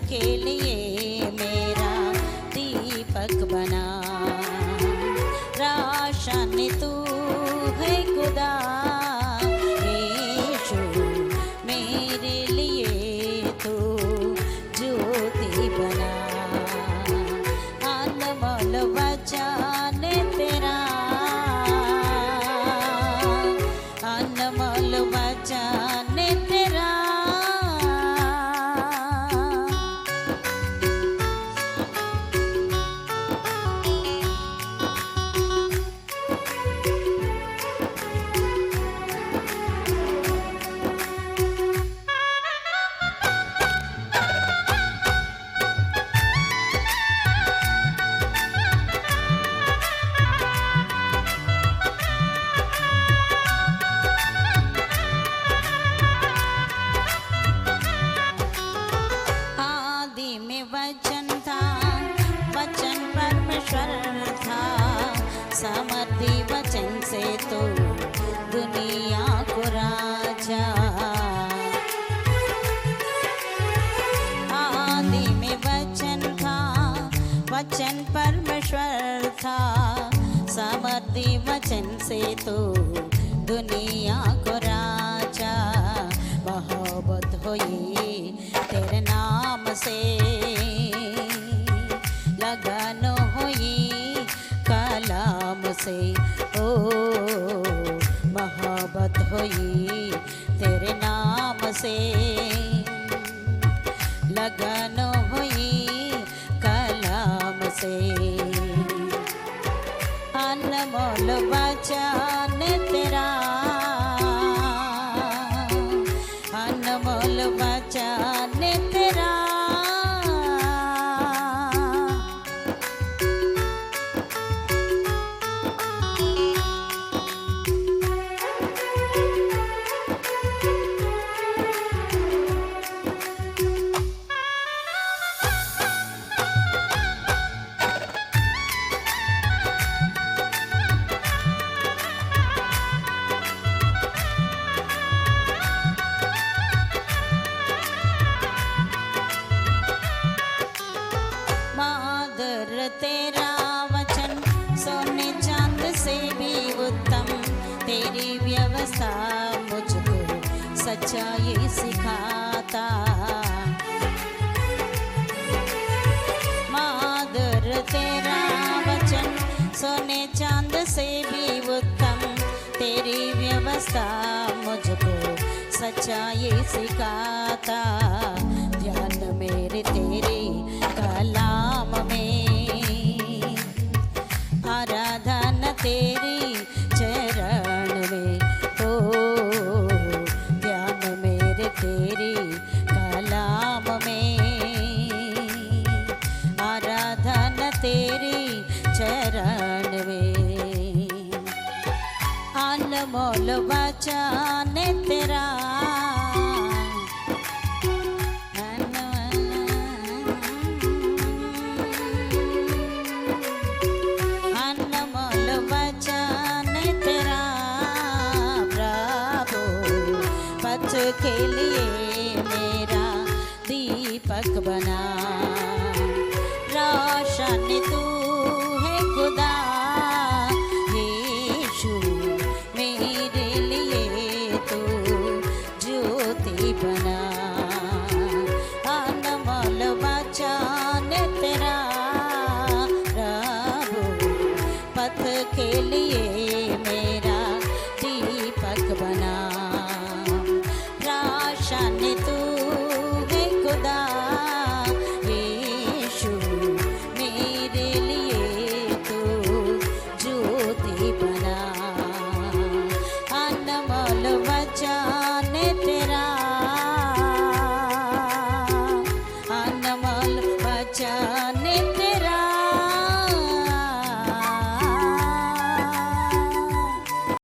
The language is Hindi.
के लिए मेरा दीपक बना। रोशन तू है खुदा यीशु, मेरे लिए तू ज्योति बना। अनमोल वचन तेरा, अनमोल वचन तेरा। वचन था, वचन परमेश्वर था, समर्थी वचन से तो दुनिया को राजा। आदि में वचन था, वचन परमेश्वर था, समर्थी वचन से तो दुनिया को राजा। मोहब्बत हुई तेरे नाम से, लगन हुई कलाम से। ओ मोहब्बत हुई तेरे नाम से, लगन हुई कलाम से। अनमोल वचन तेरा, अनमोल वचन तेरा। तेरा वचन सोने चांद से भी उत्तम, तेरी व्यवस्था मुझको सच्चाई सिखाता। माधुर तेरा वचन सोने चांद से भी उत्तम, तेरी व्यवस्था मुझको सच्चाई सिखाता। ध्यान मेरे तेरे कलाम में, आराधना तेरी चरण में। ओ ध्यान मेरे तेरी कलाम में, आराधना तेरी चरण में। अनमोल वचन तेरा, के लिए मेरा दीपक बना। रोशन तू है खुदा यीशु, मेरे लिए तू ज्योति बना। अनमोल वचन तेरा प्रभु, पथ के लिए मेरा दीपक बना।